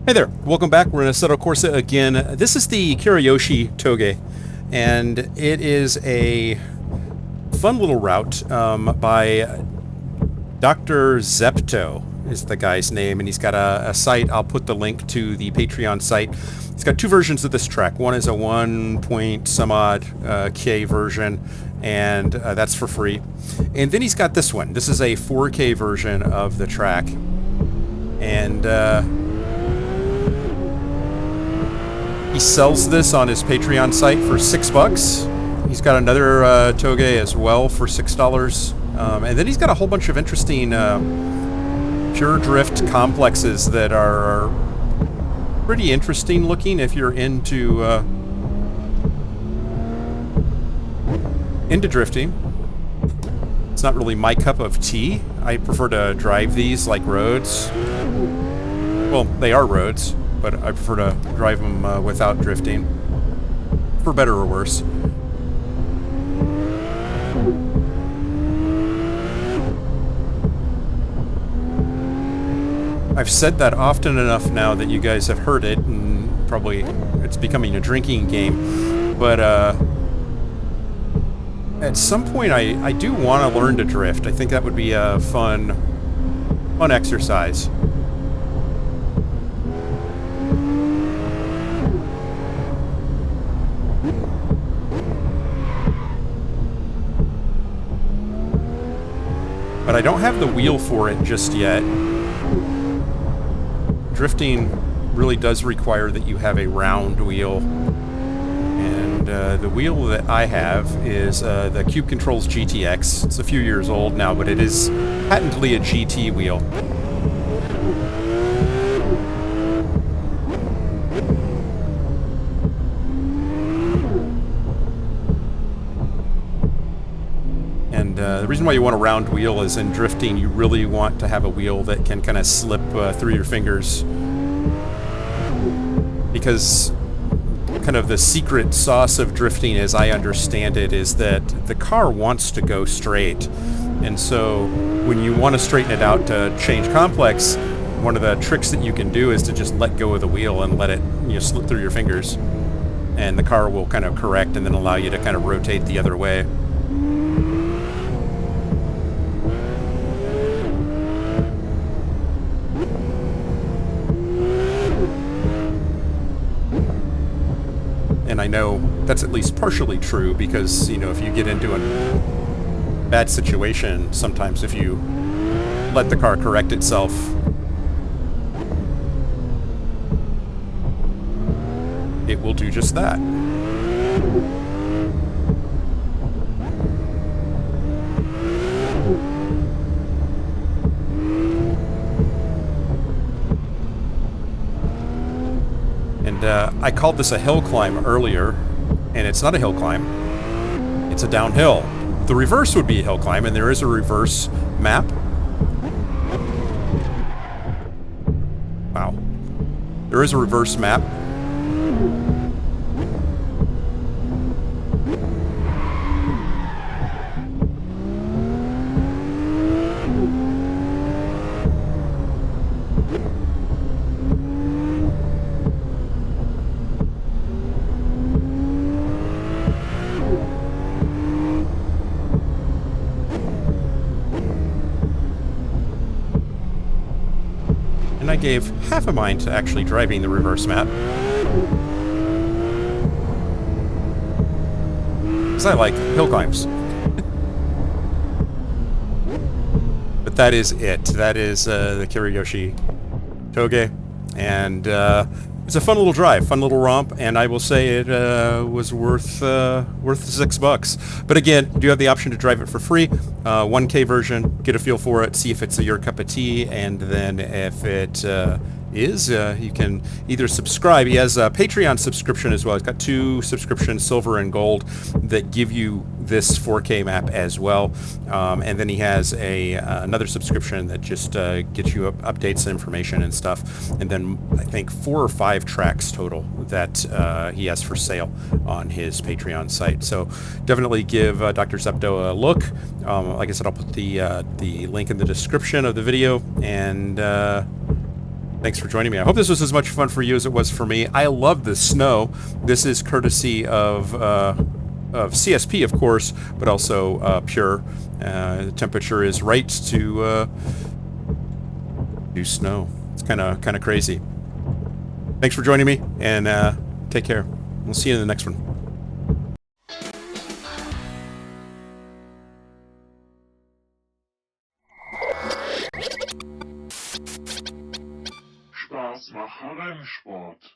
Hey there, welcome back. We're in Assetto Corsa again. This is the Kurayoshi Touge, and it is a fun little route by DrZepto is the guy's name, and he's got a site. I'll put the link to the Patreon site. He's got two versions of this track. One is a 1 point some odd K version, and that's for free. And then he's got this one. This is a 4K version of the track, and he sells this on his Patreon site for $6. He's got another Touge as well for $6. And then he's got a whole bunch of interesting pure drift complexes that are pretty interesting looking if you're into drifting. It's not really my cup of tea. I prefer to drive these like roads. Well, they are roads, but I prefer to drive them without drifting, for better or worse. I've said that often enough now that you guys have heard it, and probably it's becoming a drinking game, but at some point I do want to learn to drift. I think that would be a fun exercise. But I don't have the wheel for it just yet. Drifting really does require that you have a round wheel. And the wheel that I have is the Cube Controls GTX. It's a few years old now, but it is patently a GT wheel. The reason why you want a round wheel is in drifting you really want to have a wheel that can kind of slip through your fingers, because kind of the secret sauce of drifting, as I understand it, is that the car wants to go straight, and so when you want to straighten it out to change complex, one of the tricks that you can do is to just let go of the wheel and let it slip through your fingers, and the car will kind of correct and then allow you to kind of rotate the other way. And I know that's at least partially true because, if you get into a bad situation, sometimes if you let the car correct itself, it will do just that. And I called this a hill climb earlier, and it's not a hill climb. It's a downhill. The reverse would be a hill climb, and there is a reverse map. Wow. There is a reverse map. And I gave half a mind to actually driving the reverse map, because I like hill climbs. But that is it. That is the Kurayoshi Touge, and it's a fun little drive, fun little romp, and I will say it was worth $6. But again, you do have the option to drive it for free. 1K version, get a feel for it, see if it's your cup of tea, and then if it is, you can either subscribe. He has a Patreon subscription as well. He's got 2 subscriptions, silver and gold, that give you this 4K map as well. And then he has another subscription that just gets you updates and information and stuff. And then I think 4 or 5 tracks total that he has for sale on his Patreon site. So definitely give DrZepto a look. Like I said, I'll put the link in the description of the video. And Thanks for joining me. I hope this was as much fun for you as it was for me. I love the snow. This is courtesy of CSP, of course, but also Pure. The temperature is right to do snow. It's kind of crazy. Thanks for joining me, and take care. We'll see you in the next one. Spaß mache Rennsport.